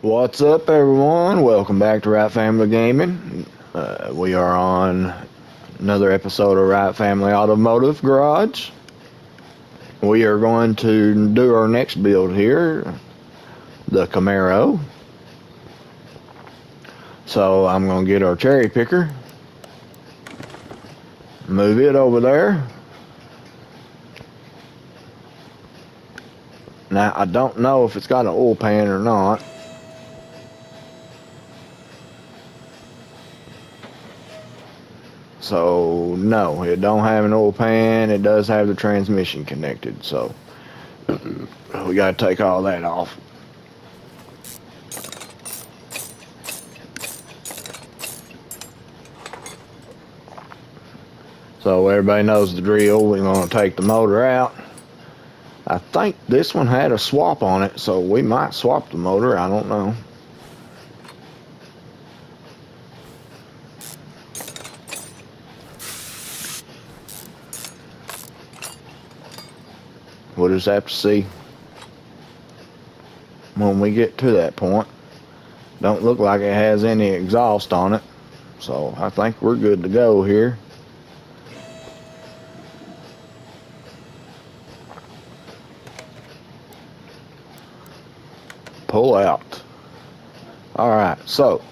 What's up, everyone? Welcome back to Right Family Gaming. We are on another episode of Right Family Automotive Garage. We are going to do our next build here, the Camaro. So I'm going to get our cherry picker, move it over there. Now, I don't know if it's got an oil pan or not. So, no, it don't have an oil pan. It does have the transmission connected, so we got to take all that off. So everybody knows the drill. We're going to take the motor out. I think this one had a swap on it, so we might swap the motor. I don't know. We'll just have to see when we get to that point. Don't look like it has any exhaust on it, so I think we're good to go here. Pull out. Alright, so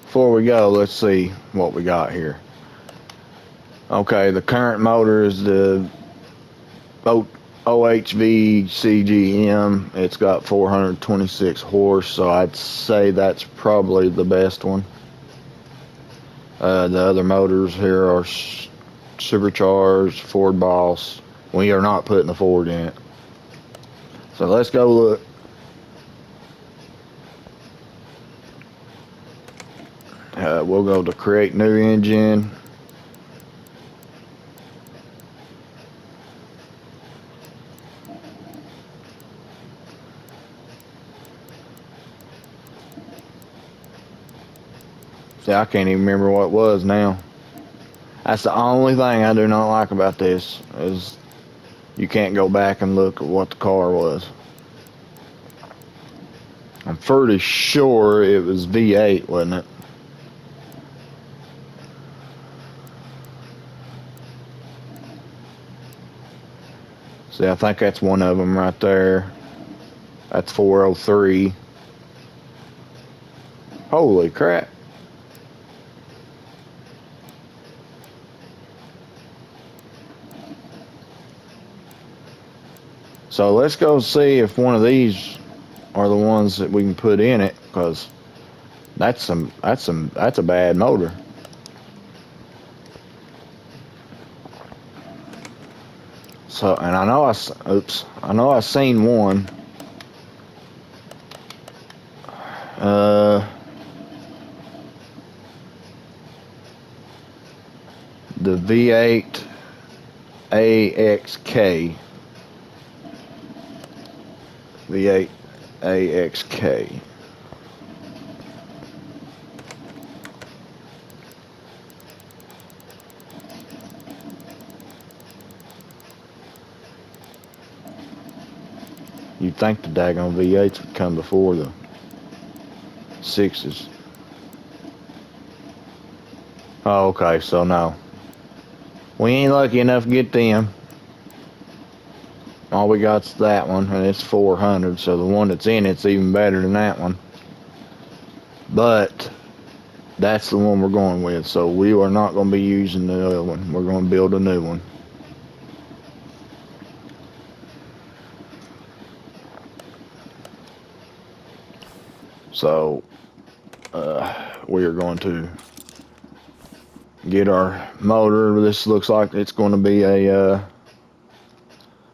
before we go, let's see what we got here. Okay, the current motor is the OHV CGM. It's got 426 horse, so I'd say that's probably the best one. The other motors here are supercharged Ford Boss. We are not putting the Ford in it. So let's go look. We'll go to create new engine. See, I can't even remember what it was now. That's the only thing I do not like about this, is you can't go back and look at what the car was. I'm pretty sure it was V8, wasn't it? See, I think that's one of them right there. That's 403. Holy crap. So let's go see if one of these are the ones that we can put in it, because that's a bad motor. So, and I know I seen one. The V8 AXK. V8 AXK. You'd think the daggone V8s would come before the 6s. Oh, okay, so no. We ain't lucky enough to get them. All we got's that one, and it's 400, so the one that's in it's even better than that one. But that's the one we're going with, so we are not going to be using the other one. We're going to build a new one. So we are going to get our motor. This looks like it's going to be a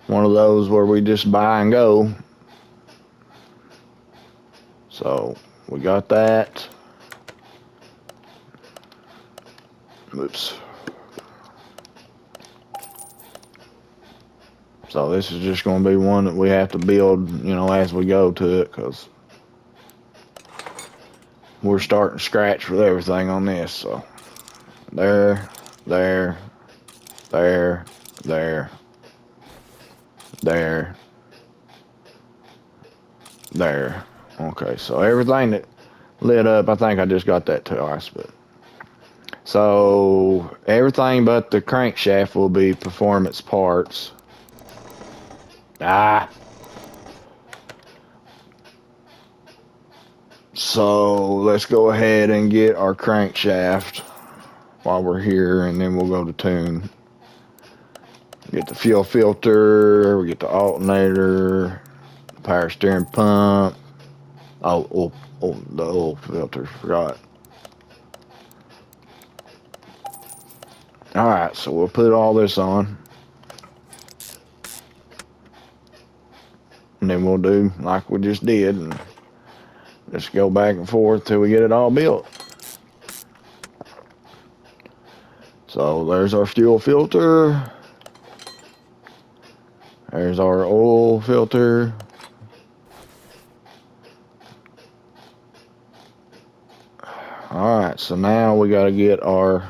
one of those where we just buy and go. So we got that. Oops. So this is just going to be one that we have to build, as we go to it, because we're starting scratch with everything on this. So there, there, there, there, there, there. Okay, so everything that lit up, I think I just got that twice, but so everything but the crankshaft will be performance parts. Ah. So let's go ahead and get our crankshaft while we're here, and then we'll go to tune. Get the fuel filter, we get the alternator, power steering pump. Oh, the oil filter, forgot. Alright, so we'll put all this on. And then we'll do like we just did and just go back and forth till we get it all built. So there's our fuel filter. There's our oil filter. Alright, so now we gotta get our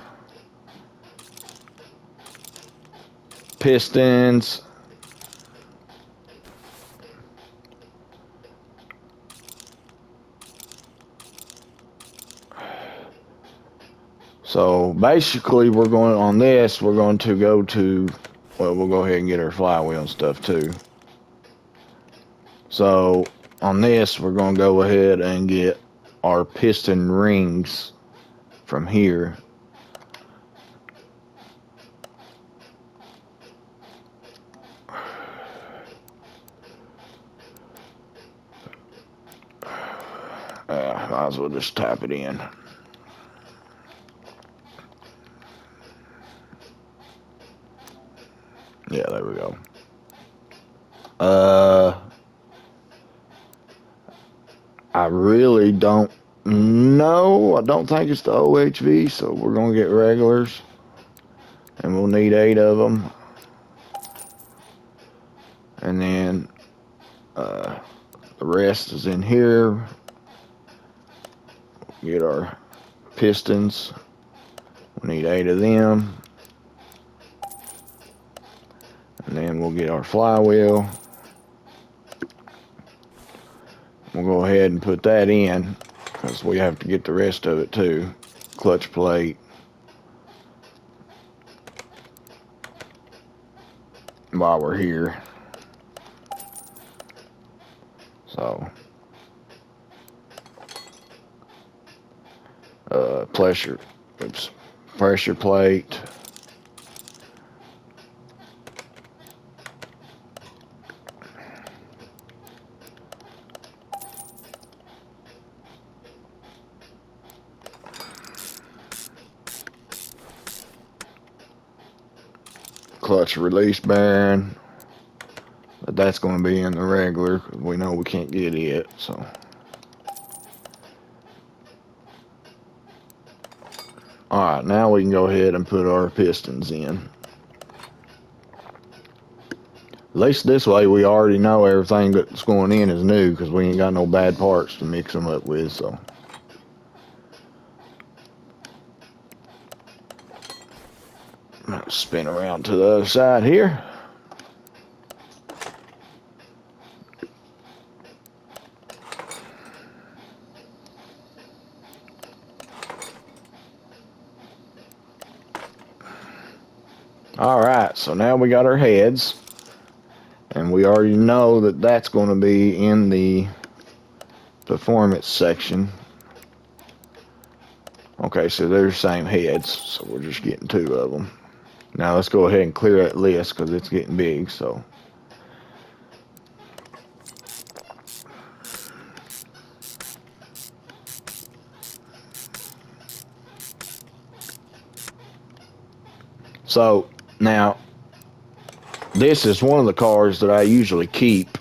pistons. So basically we're going on this, we're going to go to, well, we'll go ahead and get our flywheel and stuff too. So on this, we're going to go ahead and get our piston rings from here. Might as well just tap it in. Yeah, there we go. I really don't know. I don't think it's the OHV, so we're going to get regulars. And we'll need 8 of them. And then the rest is in here. Get our pistons. We need 8 of them. And then we'll get our flywheel. We'll go ahead and put that in because we have to get the rest of it too. Clutch plate. While we're here. So pressure plate. Clutch release bearing. But that's going to be in the regular because we know we can't get it, so. Alright, now we can go ahead and put our pistons in. At least this way we already know everything that's going in is new because we ain't got no bad parts to mix them up with, so. I'm going to spin around to the other side here. Alright, so now we got our heads. And we already know that that's going to be in the performance section. Okay, so they're the same heads, so we're just getting 2 of them. Now let's go ahead and clear that list because it's getting big, so. So, now, this is one of the cars that I usually keep.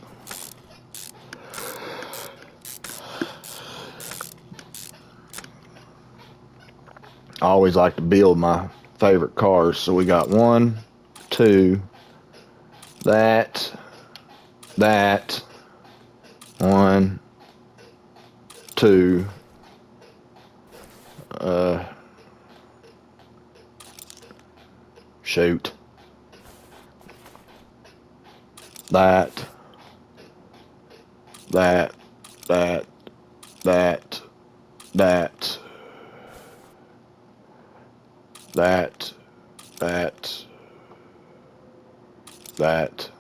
I always like to build my favorite cars. So we got 1, 2, that, 1, 2, shoot, that, that, that, that, that, that,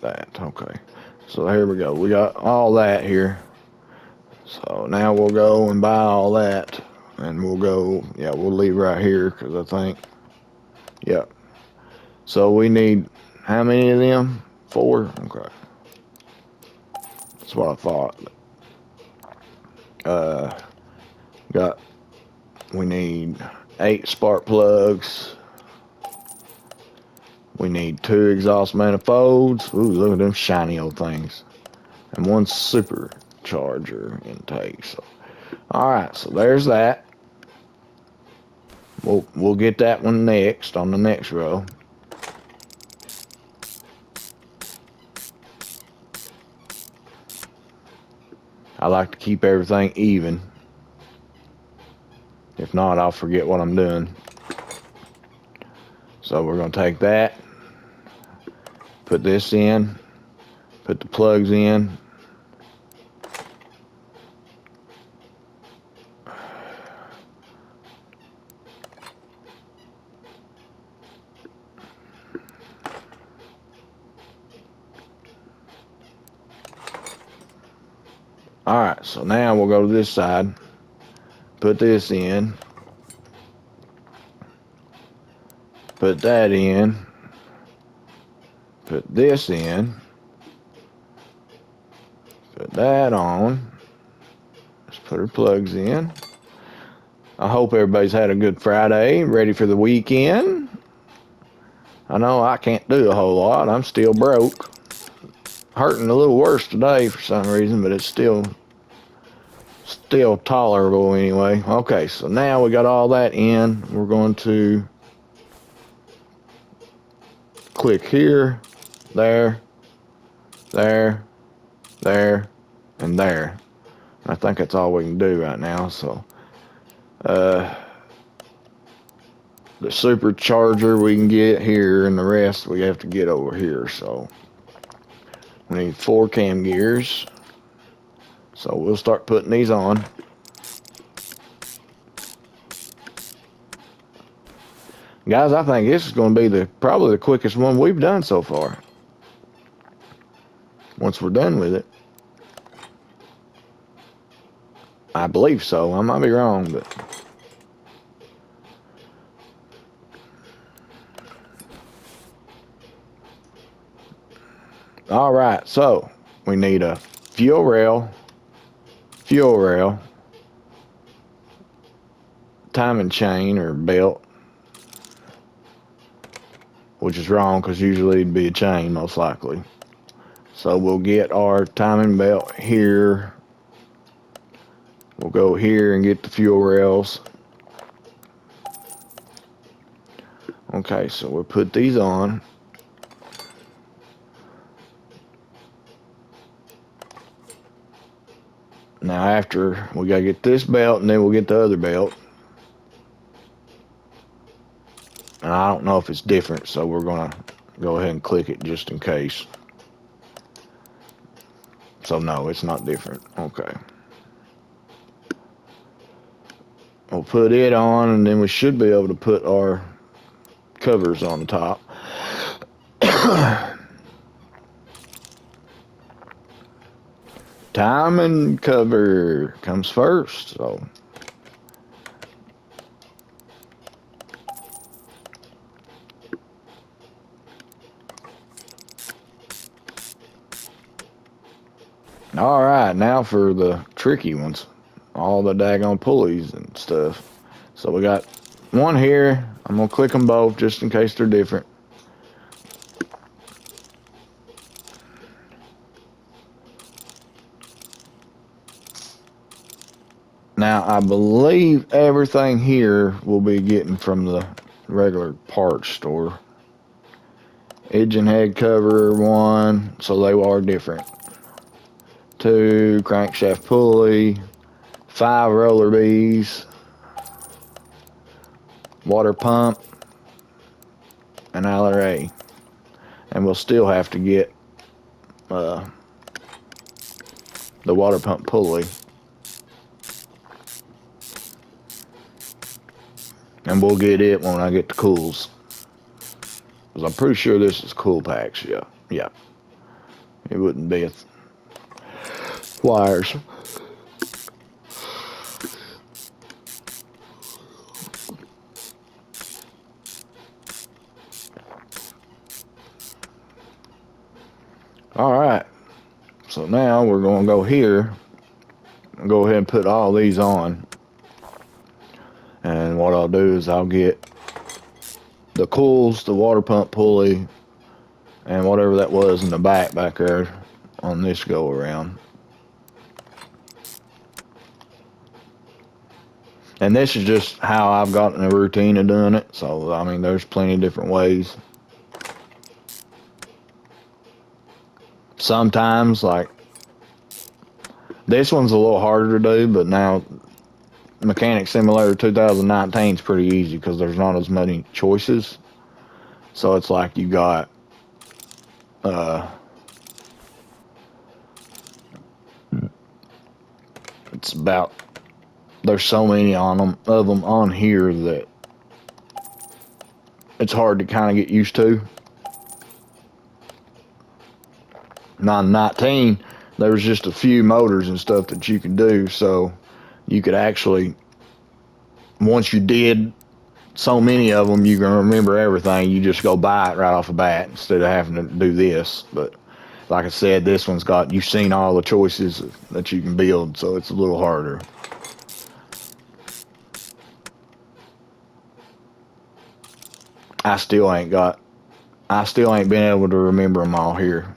that. Okay. So here we go. We got all that here. So now we'll go and buy all that. And we'll go, yeah, we'll leave right here because I think, yeah. So we need, how many of them? 4? Okay. That's what I thought. We need 8 spark plugs. We need 2 exhaust manifolds. Ooh, look at them shiny old things. And 1 supercharger intake. So, alright, so there's that. We'll get that one next, on the next row. I like to keep everything even. If not, I'll forget what I'm doing. So we're going to take that, put this in, put the plugs in. Alright, so now we'll go to this side, put this in, put that in, put this in, put that on. Let's put our plugs in. I hope everybody's had a good Friday, ready for the weekend. I know I can't do a whole lot. I'm still broke. Hurting a little worse today for some reason, but it's still tolerable anyway. Okay, so now we got all that in. We're going to click here, there, there, there, and there. I think that's all we can do right now. So the supercharger we can get here, and the rest we have to get over here. So we need 4 cam gears. So we'll start putting these on. Guys, I think this is going to be probably the quickest one we've done so far. Once we're done with it. I believe so. I might be wrong, but... Alright, so we need a fuel rail, timing chain or belt, which is wrong because usually it'd be a chain most likely. So we'll get our timing belt here. We'll go here and get the fuel rails. Okay, so we'll put these on. Now after, we gotta get this belt and then we'll get the other belt. And I don't know if it's different, so we're gonna go ahead and click it just in case. So no, it's not different. Okay. We'll put it on and then we should be able to put our covers on the top. Timing cover comes first, so. Alright, now for the tricky ones. All the daggone pulleys and stuff. So we got one here. I'm going to click them both just in case they're different. Now, I believe everything here will be getting from the regular parts store. Engine head cover, 1, so they are different. 2, crankshaft pulley, 5 roller bees, water pump, and LRA. And we'll still have to get the water pump pulley. And we'll get it when I get the cools. Because I'm pretty sure this is cool packs, yeah. Yeah. It wouldn't be wires. Alright. So now we're going to go here. Go ahead and put all these on. And what I'll do is I'll get the coils, the water pump pulley, and whatever that was in the back there on this go around. And this is just how I've gotten a routine of doing it. So, I mean, there's plenty of different ways. Sometimes, like, this one's a little harder to do, but now Mechanic Simulator 2019 is pretty easy because there's not as many choices. So it's like you got it's about, there's so many of them on here that it's hard to kind of get used to. Now in 19, there was just a few motors and stuff that you could do, so you could actually, once you did so many of them, you can remember everything. You just go buy it right off the bat instead of having to do this. But like I said, this one's got, you've seen all the choices that you can build, so it's a little harder. I still ain't been able to remember them all here.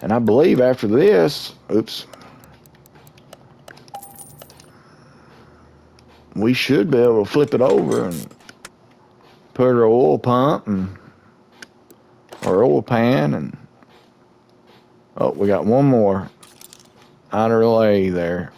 And I believe after this, oops, we should be able to flip it over and put our oil pump and our oil pan, and oh, we got one more outer lay there.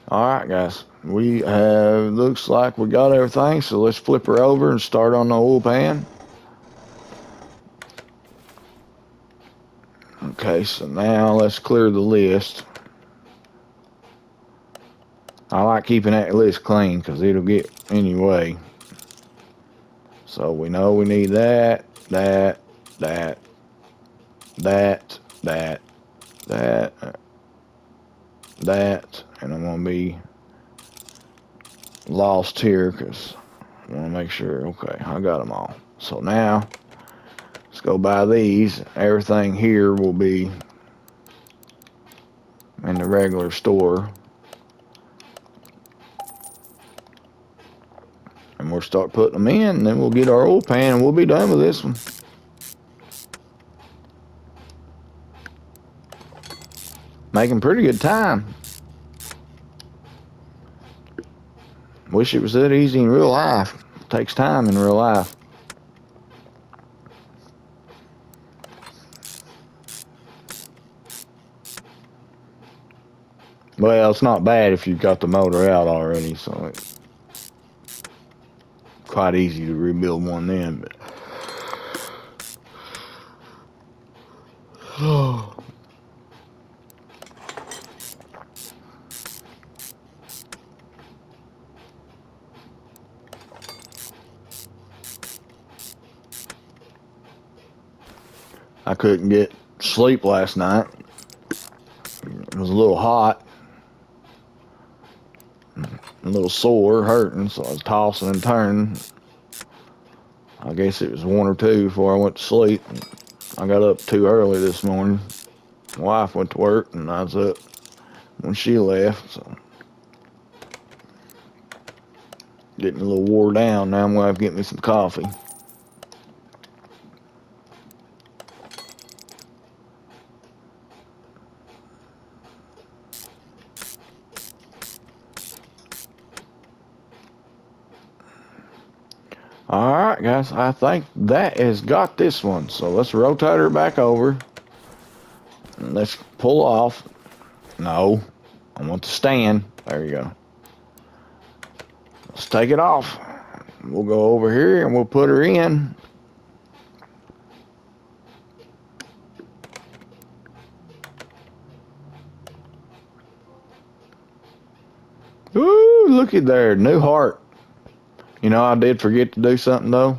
Alright guys, we have, looks like we got everything, so let's flip her over and start on the oil pan. Okay, so now let's clear the list. I like keeping that list clean because it'll get anyway. So we know we need that, and I'm going to be lost here because I want to make sure. Okay, I got them all. So now let's go buy these. Everything here will be in the regular store, and we'll start putting them in, and then we'll get our oil pan and we'll be done with this one. Making pretty good time. Wish it was that easy in real life. It takes time in real life. Well, it's not bad if you've got the motor out already, so it's quite easy to rebuild one then. But oh. I couldn't get sleep last night. It was a little hot, a little sore, hurting, so I was tossing and turning. I guess it was 1 or 2 before I went to sleep. I got up too early this morning. My wife went to work and I was up when she left, so getting a little wore down. Now I'm gonna have to get me some coffee. Alright guys, I think that has got this one. So let's rotate her back over. And let's pull off. No, I want to stand. There you go. Let's take it off. We'll go over here and we'll put her in. Ooh, looky there, new heart. You know, I did forget to do something though.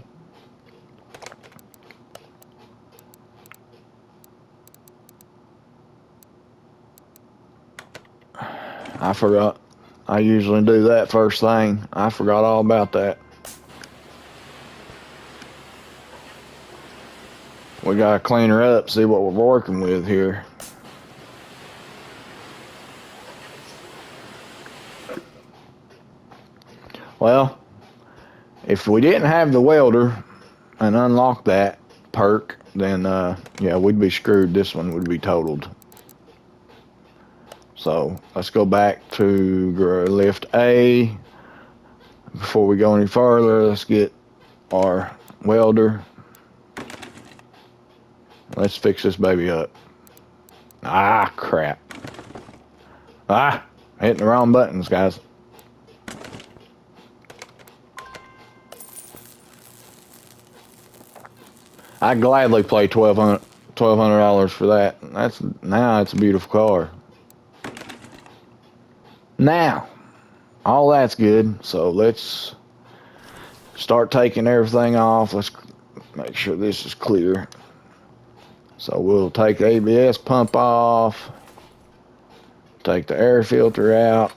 I forgot. I usually do that first thing. I forgot all about that. We gotta clean her up, see what we're working with here. Well, if we didn't have the welder and unlock that perk, then yeah, we'd be screwed. This one would be totaled. So let's go back to lift A. Before we go any further, let's get our welder. Let's fix this baby up. Ah, crap. Ah, hitting the wrong buttons, guys. I'd gladly play $1,200 for that. Now it's a beautiful car. Now, all that's good. So let's start taking everything off. Let's make sure this is clear. So we'll take the ABS pump off, take the air filter out.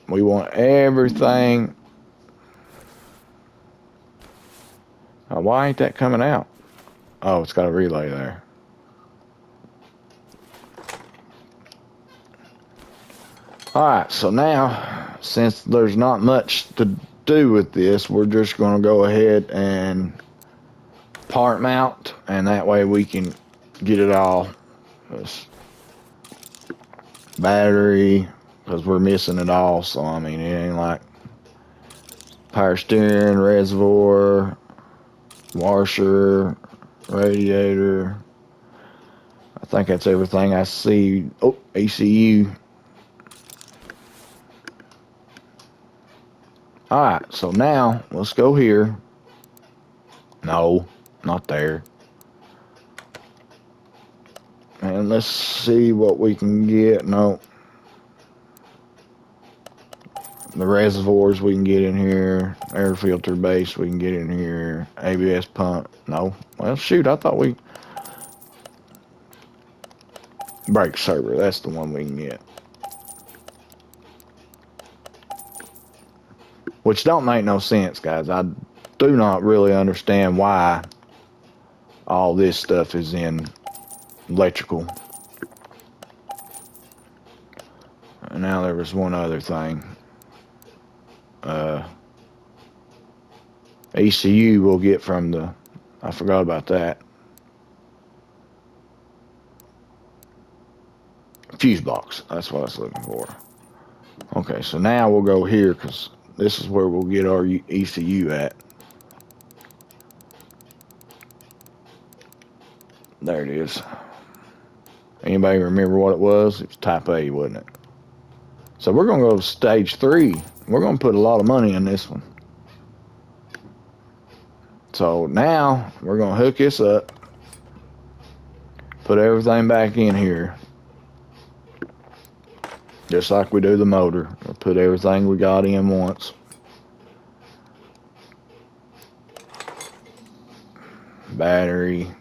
We want everything. Oh, why ain't that coming out? Oh, it's got a relay there. Alright, so now, since there's not much to do with this, we're just going to go ahead and part mount, and that way we can get it all. This battery, because we're missing it all, so I mean, it ain't like power steering, reservoir, washer, radiator. I think that's everything I see. Oh, ECU. Alright, so now let's go here. No, not there. And let's see what we can get. No. The reservoirs we can get in here. Air filter base we can get in here. ABS pump. No. Well, shoot, I thought we... Brake server, that's the one we can get. Which don't make no sense, guys. I do not really understand why all this stuff is in electrical. And now there was one other thing. ECU we'll get from the... I forgot about that. Fuse box. That's what I was looking for. Okay, so now we'll go here because this is where we'll get our ECU at. There it is. Anybody remember what it was? It was type A, wasn't it? So we're going to go to stage 3. We're going to put a lot of money in this one. So now we're going to hook this up. Put everything back in here. Just like we do the motor. We'll put everything we got in once. Battery.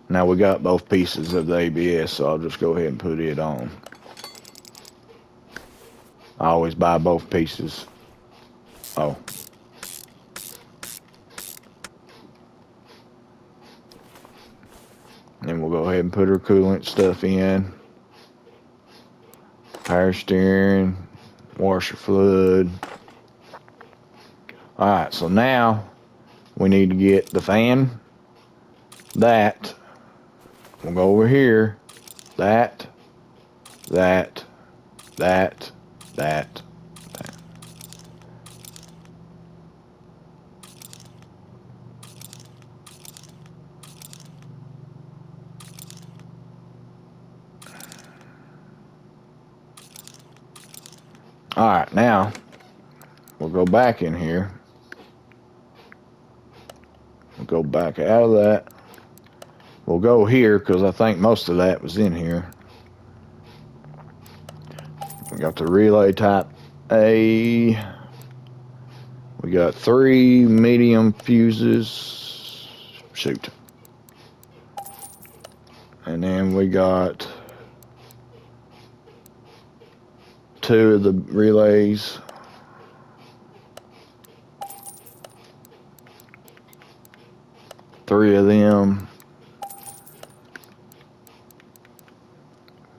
Now we got both pieces of the ABS, so I'll just go ahead and put it on. I always buy both pieces. Oh. Then we'll go ahead and put our coolant stuff in. Power steering, washer fluid. Alright, so now we need to get the fan. That. We'll go over here. That. Alright, now we'll go back in here. We'll go back out of that. We'll go here because I think most of that was in here. We got the relay type A. We got 3 medium fuses. Shoot. And then we got 2 of the relays. Three of them.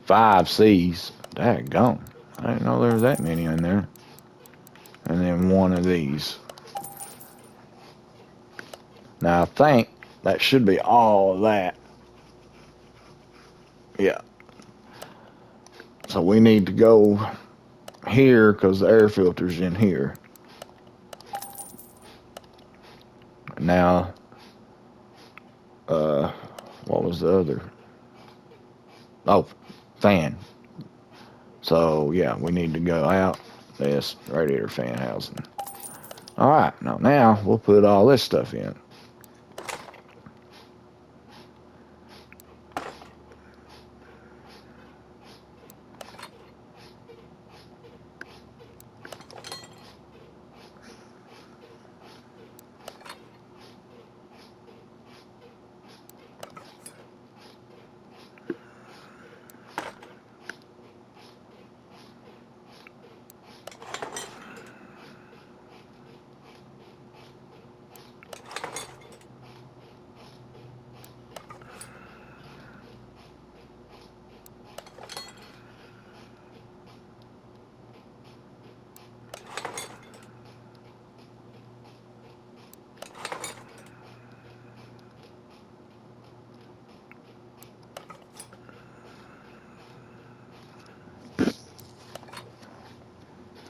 5 C's. Daggone. I didn't know there was that many in there. And then 1 of these. Now I think that should be all of that. Yeah. So we need to go here because the air filter's in here. Now, what was the other? Oh, fan. So yeah, we need to go out this radiator fan housing. All right, now we'll put all this stuff in.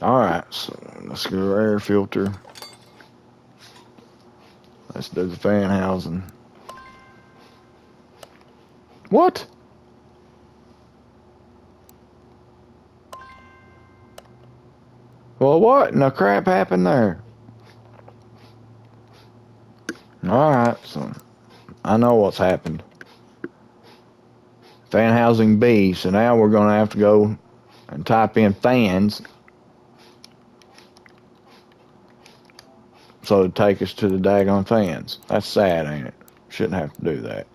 Alright, so let's go to air filter. Let's do the fan housing. What? Well, what in the crap happened there? Alright, so I know what's happened. Fan housing B, so now we're going to have to go and type in fans. So it'd take us to the daggone fans. That's sad, ain't it? Shouldn't have to do that.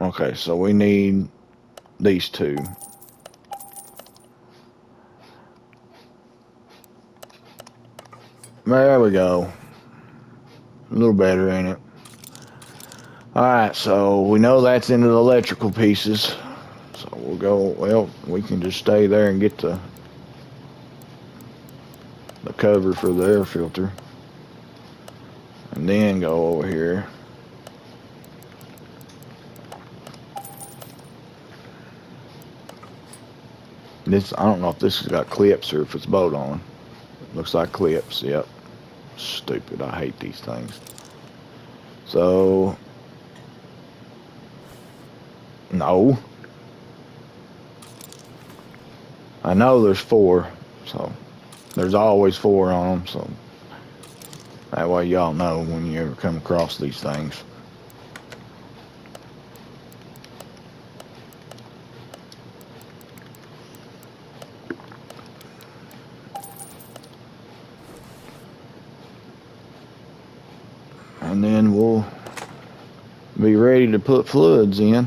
Okay, so we need these 2. There we go. A little better, ain't it? Alright, so we know that's into the electrical pieces. So we'll go, well, we can just stay there and get the cover for the air filter. And then go over here. This, I don't know if this has got clips or if it's bolt on. Looks like clips, yep. Stupid, I hate these things. So, no. I know there's 4, so there's always 4 on them, so that way y'all know when you ever come across these things. And then we'll be ready to put fluids in.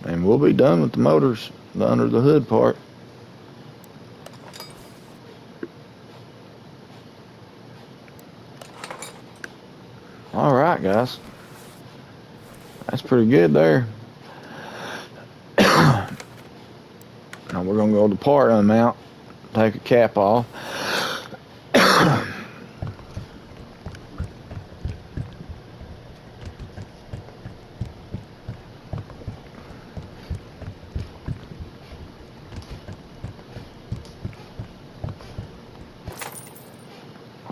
And we'll be done with the motors, the under the hood part. Alright guys, that's pretty good there. Now we're going to go to part unmount, take a cap off.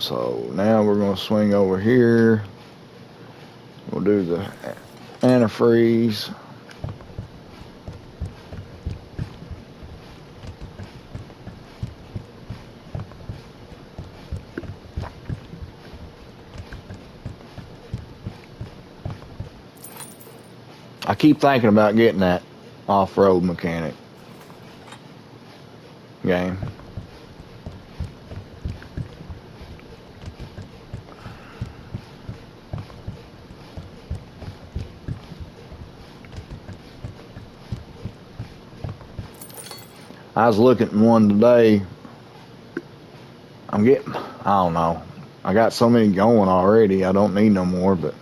So now we're going to swing over here. We'll do the antifreeze. I keep thinking about getting that off-road mechanic game. I was looking at one today. I don't know. I got so many going already. I don't need no more, but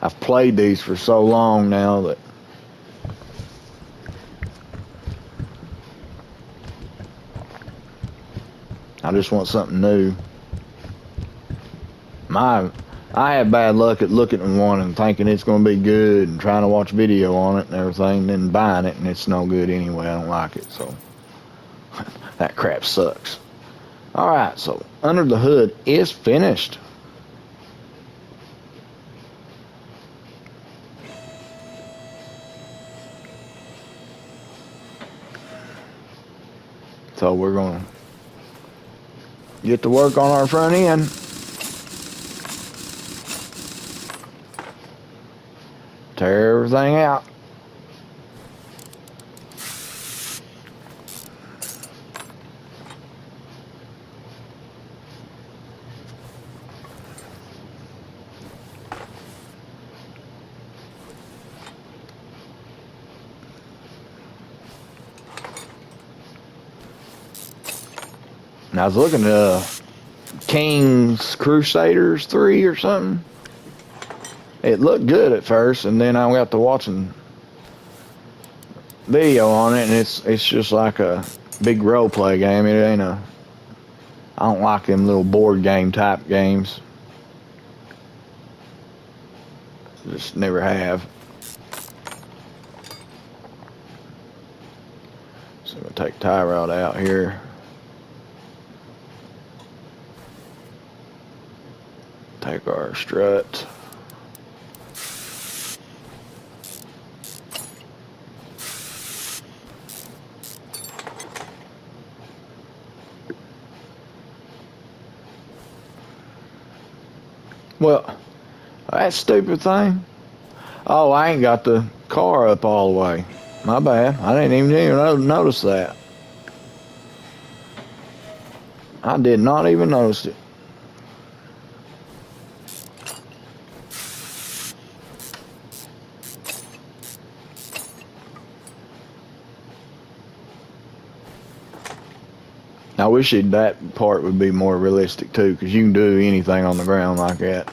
I've played these for so long now that I just want something new. I have bad luck at looking at one and thinking it's going to be good and trying to watch video on it and everything, and then buying it and it's no good anyway. I don't like it, so that crap sucks. Alright, so Under the Hood is finished. So we're going to get to work on our front end. Tear everything out. And I was looking at King's Crusaders 3 or something. It looked good at first, and then I got to watching video on it, and it's just like a big role play game. It ain't I don't like them little board game type games. Just never have. So I'm gonna take tie rod out here. Take our strut. Well, that stupid thing. Oh, I ain't got the car up all the way. My bad. I didn't even notice that. I did not even notice it. I wish that part would be more realistic too, because you can do anything on the ground like that.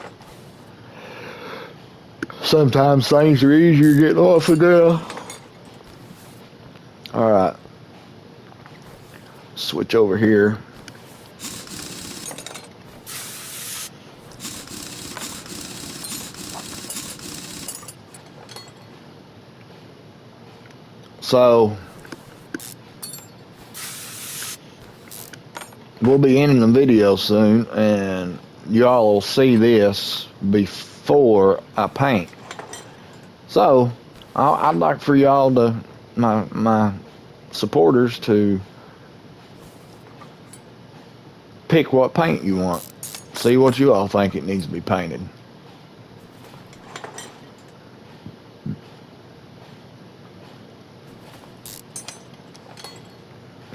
Sometimes things are easier getting off the ground. Alright. Switch over here. So we'll be ending the video soon, and y'all will see this before I paint. So I'd like for y'all to, my supporters, to pick what paint you want. See what you all think it needs to be painted.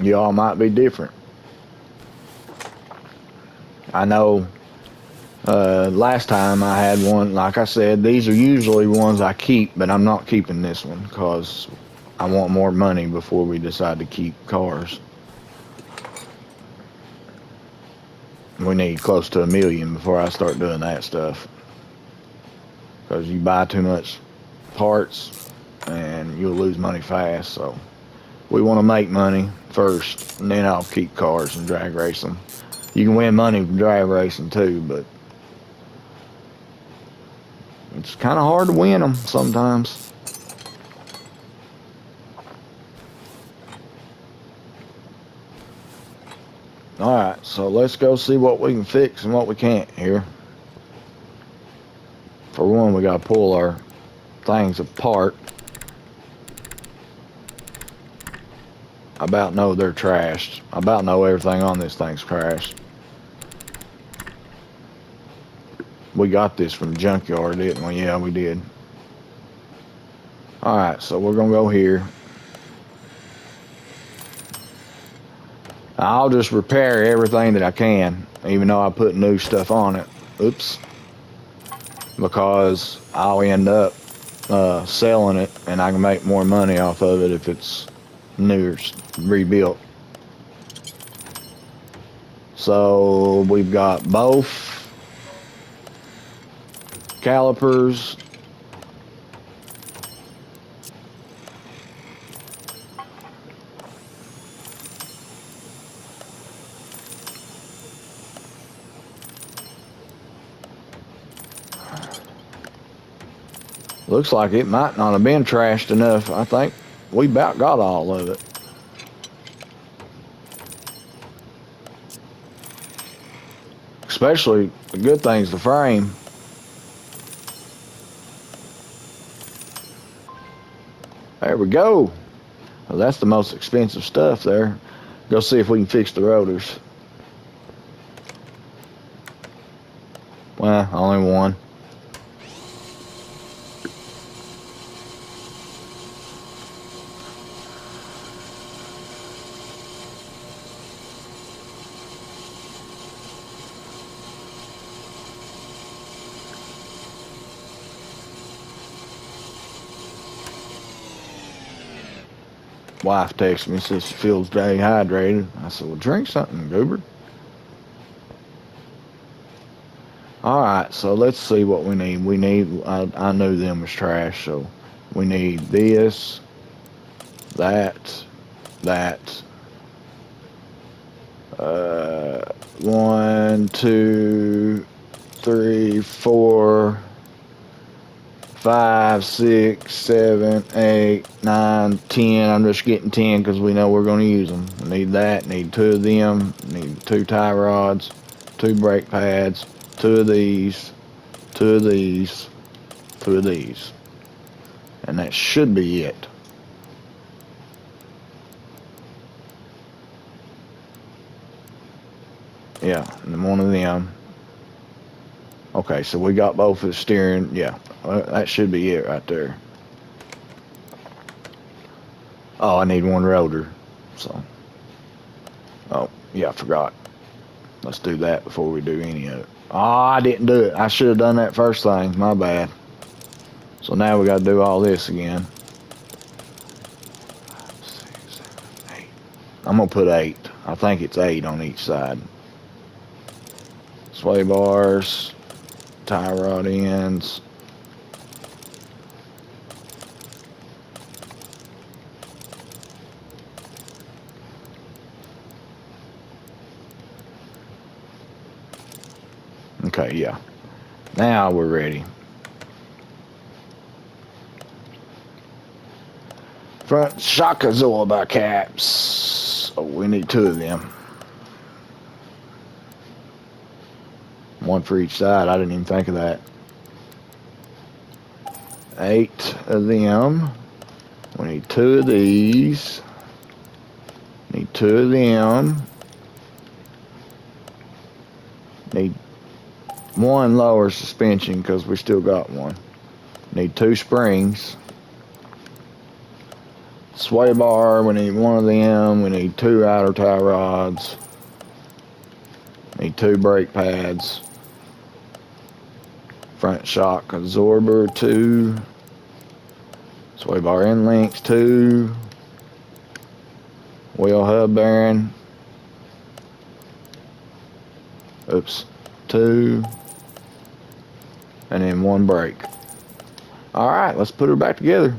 Y'all might be different. I know last time I had one, like I said, these are usually ones I keep, but I'm not keeping this one because I want more money before we decide to keep cars. We need close to $1 million before I start doing that stuff, because you buy too much parts and you'll lose money fast. So we want to make money first, and then I'll keep cars and drag race them. You can win money from drag racing too, but it's kind of hard to win them sometimes. Alright, so let's go see what we can fix and what we can't here. For one, we got to pull our things apart. I about know they're trashed. I about know everything on this thing's crashed. We got this from Junkyard, didn't we? Yeah, we did. Alright, so we're going to go here. I'll just repair everything that I can, even though I put new stuff on it. Oops. Because I'll end up selling it, and I can make more money off of it if it's new or rebuilt. So we've got both calipers. Looks like it might not have been trashed enough. I think we about got all of it. Especially the good thing's the frame. There we go. Well, that's the most expensive stuff there. Go see if we can fix the rotors. Well, only one. Wife texts me, says she feels dehydrated. I said, well, drink something, goober. Alright, so let's see what we need. We need, I knew them was trash, so we need this, that, 1, 2, 3, 4, 5, 6, 7, 8, 9, 10. I'm just getting 10 because we know we're going to use them. We need that, need 2 of them, need 2 tie rods, 2 brake pads, 2 of these, 2 of these, 2 of these. And that should be it. Yeah, and one of them. Okay, so we got both of the steering. Yeah, that should be it right there. Oh, I need 1 rotor. So, oh, yeah, I forgot. Let's do that before we do any of it. Oh, I didn't do it. I should have done that first thing. My bad. So now we got to do all this again. 5, 6, 7, 8. I'm going to put 8. I think it's 8 on each side. Sway bars, tie rod ends. Okay, yeah. Now we're ready. Front shock absorber caps. Oh, we need 2 of them. 1 for each side. I didn't even think of that. 8 of them. We need 2 of these. Need 2 of them. Need 1 lower suspension because we still got 1. Need 2 springs. Sway bar, we need 1 of them. We need 2 outer tie rods. Need 2 brake pads. Front shock absorber 2. Sway bar end links 2. Wheel hub bearing. Oops. 2. And then 1 brake. Alright, let's put her back together.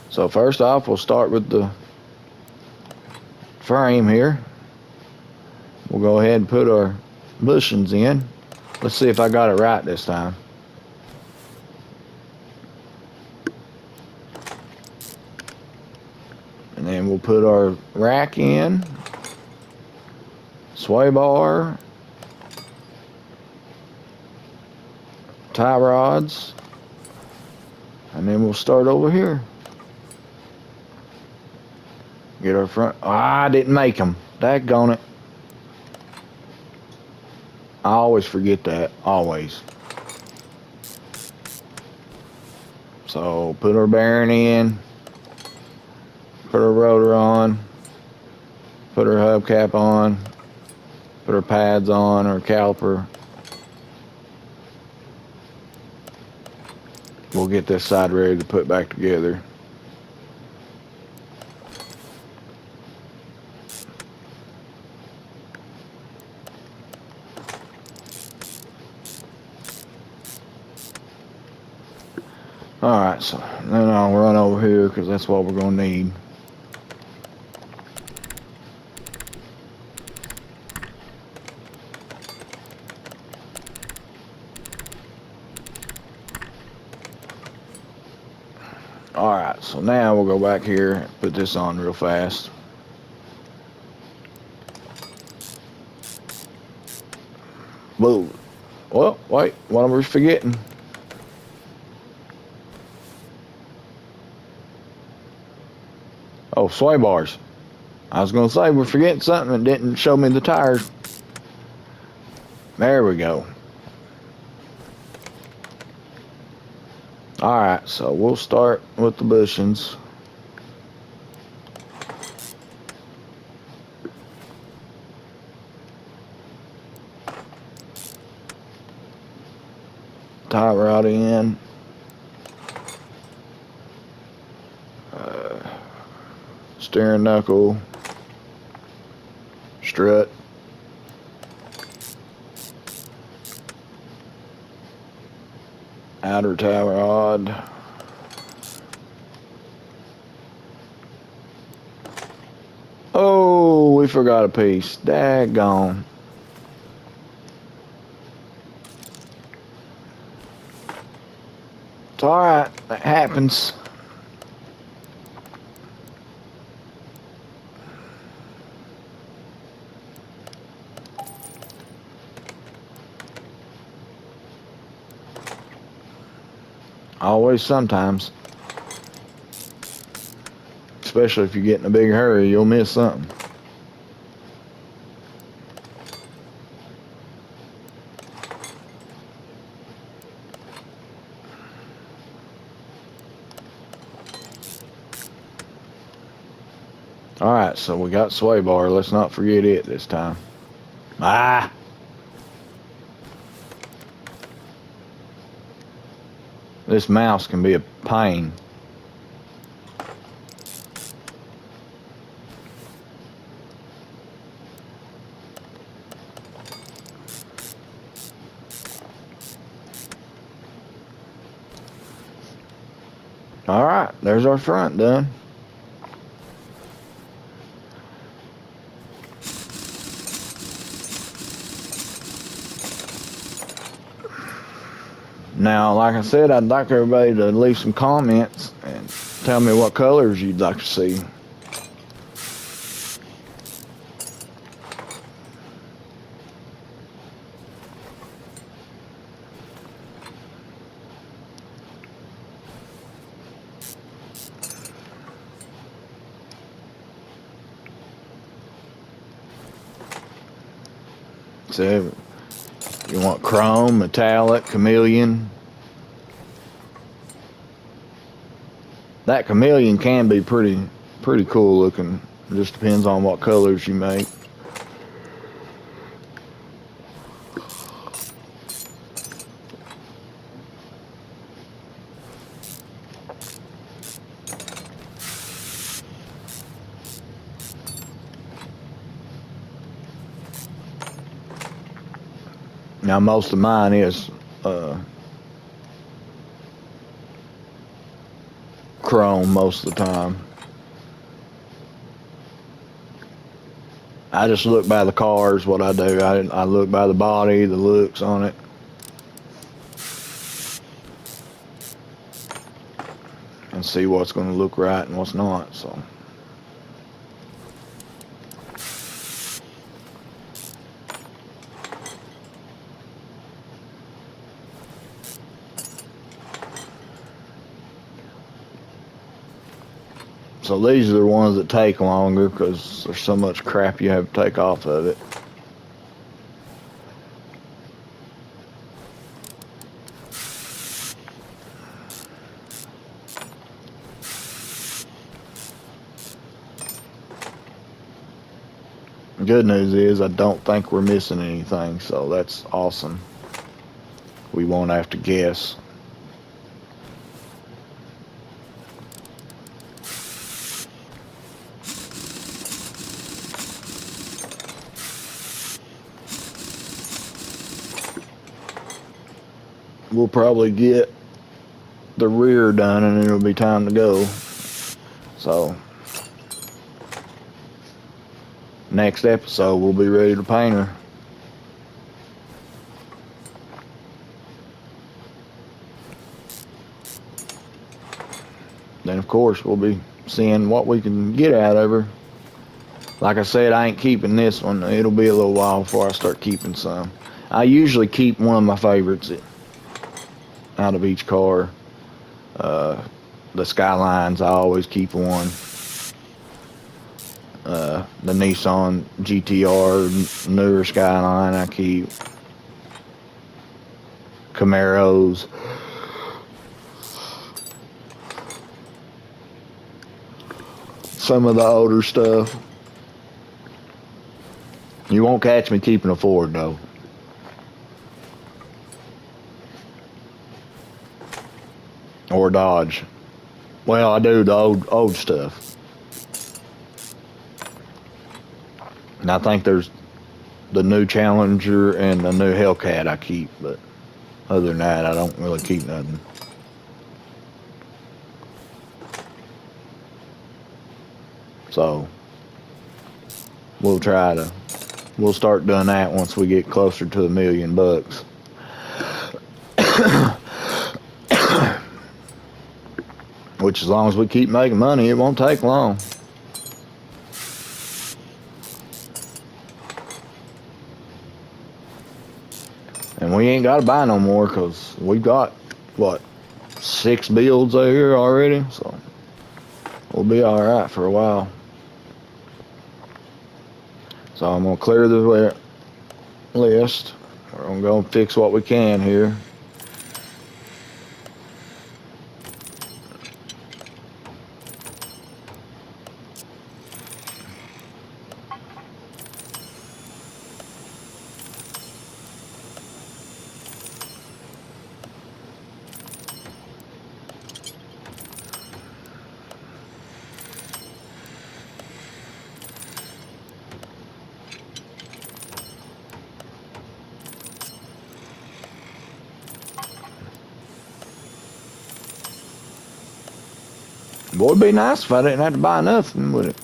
So first off, we'll start with the frame here. We'll go ahead and put our bushings in. Let's see if I got it right this time. And then we'll put our rack in. Sway bar. Tie rods. And then we'll start over here. Get our front. Oh, I didn't make them. Daggone it. I always forget that. Always. So put our bearing in, put our rotor on, put our hubcap on, put our pads on, our caliper. We'll get this side ready to put back together. Alright, so then I'll run over here because that's what we're going to need. Alright, so now we'll go back here and put this on real fast. Whoa. Well, wait, what am I forgetting? Oh, sway bars. I was going to say we're forgetting something and didn't show me the tires. There we go. Alright, so we'll start with the bushings. Tie rod in. Steering knuckle. Strut. Outer tie rod. Oh, we forgot a piece. Daggone. It's alright. That happens. Always, sometimes. Especially if you get in a big hurry, you'll miss something. Alright, so we got sway bar. Let's not forget it this time. Ah! This mouse can be a pain. Alright, there's our front done. Now, like I said, I'd like everybody to leave some comments and tell me what colors you'd like to see. So, you want chrome, metallic, chameleon. That chameleon can be pretty cool looking. It just depends on what colors you make. Now most of mine is chrome most of the time. I just look by the cars, what I do. I look by the body, the looks on it. And see what's going to look right and what's not, so. So these are the ones that take longer because there's so much crap you have to take off of it. good news is I don't think we're missing anything, so that's awesome. We won't have to guess. We'll probably get the rear done and it'll be time to go. So next episode we'll be ready to paint her. Then of course we'll be seeing what we can get out of her. Like I said, I ain't keeping this one. It'll be a little while before I start keeping some. I usually keep one of my favorites out of each car. The Skylines, I always keep one. The Nissan GTR newer Skyline I keep. Camaros. Some of the older stuff. You won't catch me keeping a Ford though. Or Dodge. Well, I do the old stuff. And I think there's the new Challenger and the new Hellcat I keep, but other than that, I don't really keep nothing. So we'll start doing that once we get closer to $1 million. Which, as long as we keep making money, it won't take long. And we ain't got to buy no more because we got, what, 6 builds out here already? So we'll be alright for a while. So I'm going to clear the list. We're going to go and fix what we can here. Boy, it'd be nice if I didn't have to buy nothing, would it?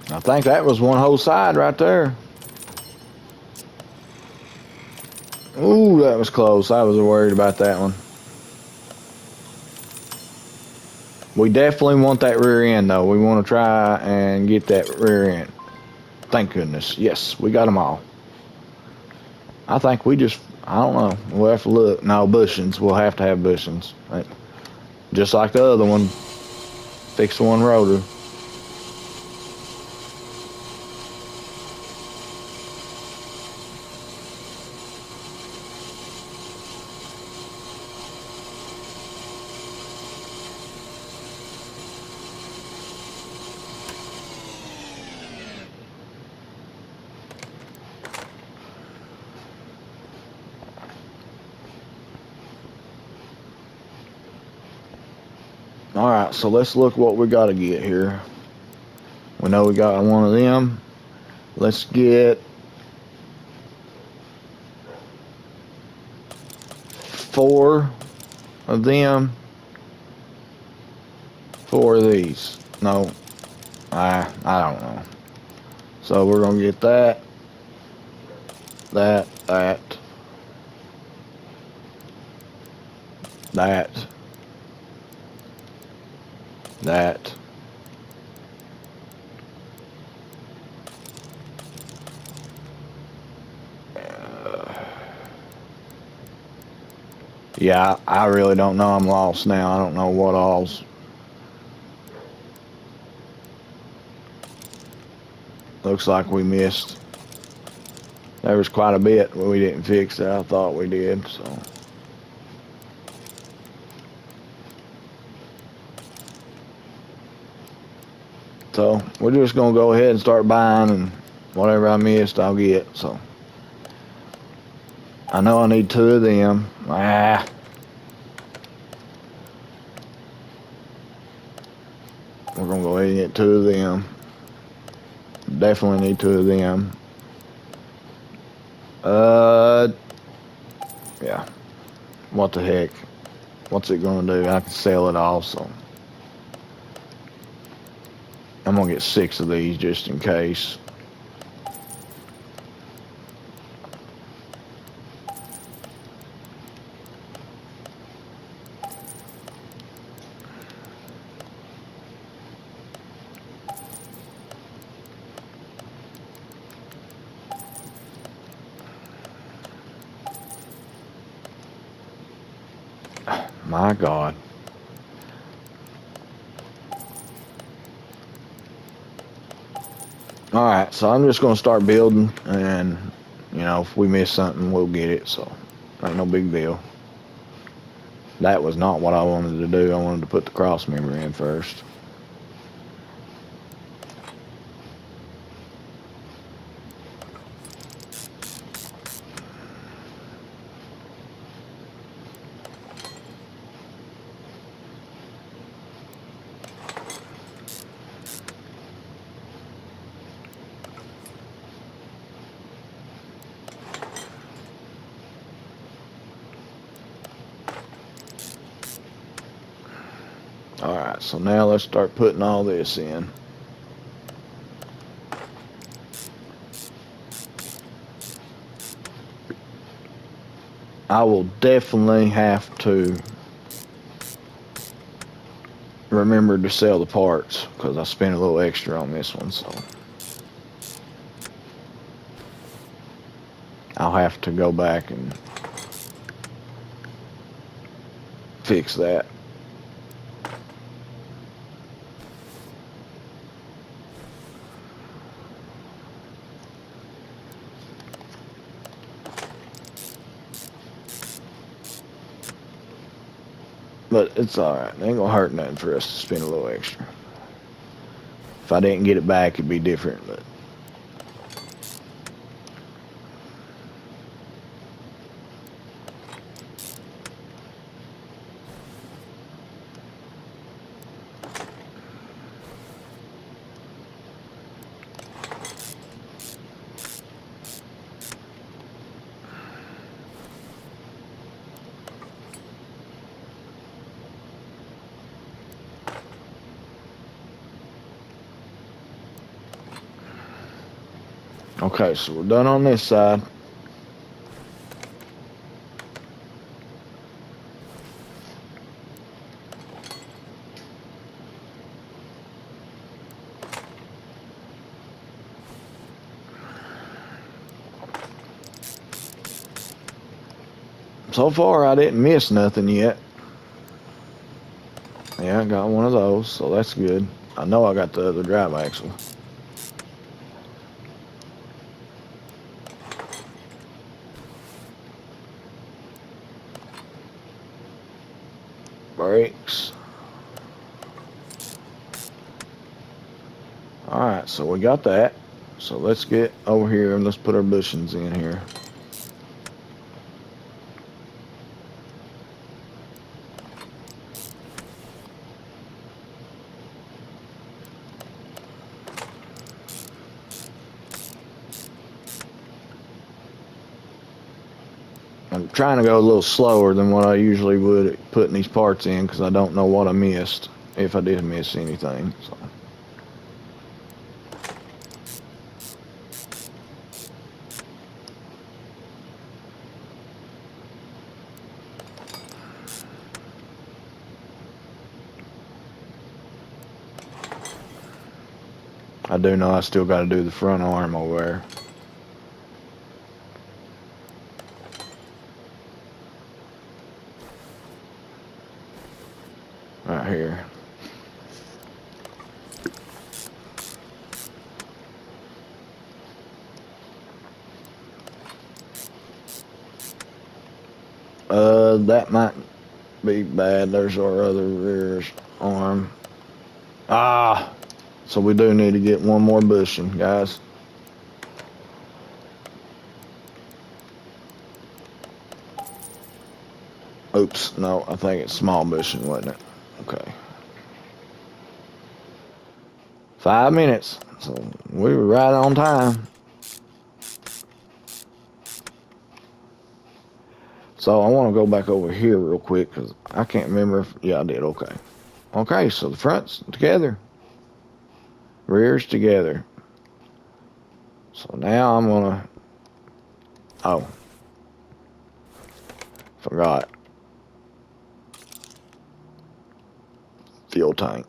I think that was one whole side right there. Ooh, that was close. I was worried about that one. We definitely want that rear end, though. We want to try and get that rear end. Thank goodness. Yes, we got them all. I think we just, I don't know. We'll have to look. No, bushings. We'll have to have bushings. Just like the other one. Fix one rotor. Alright, so let's look what we got to get here. We know we got one of them. Let's get 4 of them. 4 of these. No, I don't know. So we're going to get that, that, yeah, I really don't know. I'm lost now. I don't know what all's. Looks like we missed. There was quite a bit we didn't fix that I thought we did, so. So we're just gonna go ahead and start buying, and whatever I missed, I'll get. So I know I need 2 of them. We're gonna go ahead and get 2 of them. Definitely need 2 of them. Yeah. What the heck? What's it gonna do? I can sell it all, so I'm gonna get 6 of these just in case. My God. Alright, so I'm just gonna start building, and if we miss something, we'll get it, so ain't no big deal. That was not what I wanted to do. I wanted to put the cross member in first. Alright, so now let's start putting all this in. I will definitely have to remember to sell the parts, because I spent a little extra on this one, so I'll have to go back and fix that. But it's alright. It ain't gonna hurt nothing for us to spend a little extra. If I didn't get it back, it'd be different, but okay, so we're done on this side. So far, I didn't miss nothing yet. Yeah, I got one of those, so that's good. I know I got the other drive axle. Brakes. Alright, so we got that. So let's get over here and let's put our bushings in here. I'm trying to go a little slower than what I usually would at putting these parts in, because I don't know what I missed, if I did miss anything. So. I do know I still got to do the front arm over there. Right here. That might be bad. There's our other rear arm. Ah, So we do need to get one more bushing, guys. Oops, no, I think it's small bushing, wasn't it? Okay. 5 minutes. So we were right on time. So I want to go back over here real quick because I can't remember if, yeah, I did, okay. Okay, so the front's together. Rear's together. So now I'm gonna, oh, forgot. Fuel tank.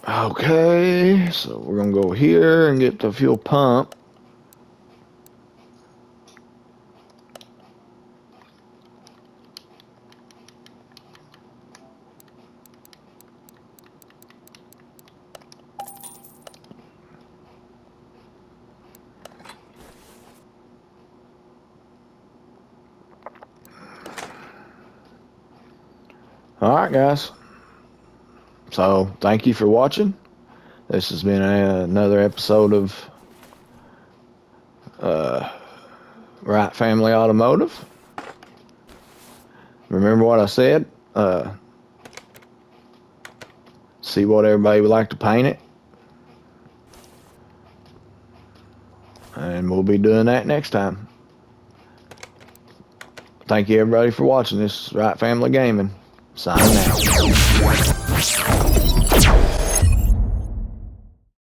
Okay, so we're gonna go here and get the fuel pump. Alright guys, so thank you for watching. This has been another episode of Wright Family Automotive. Remember what I said? See what everybody would like to paint it. And we'll be doing that next time. Thank you everybody for watching. This is Wright Family Gaming. Signing out.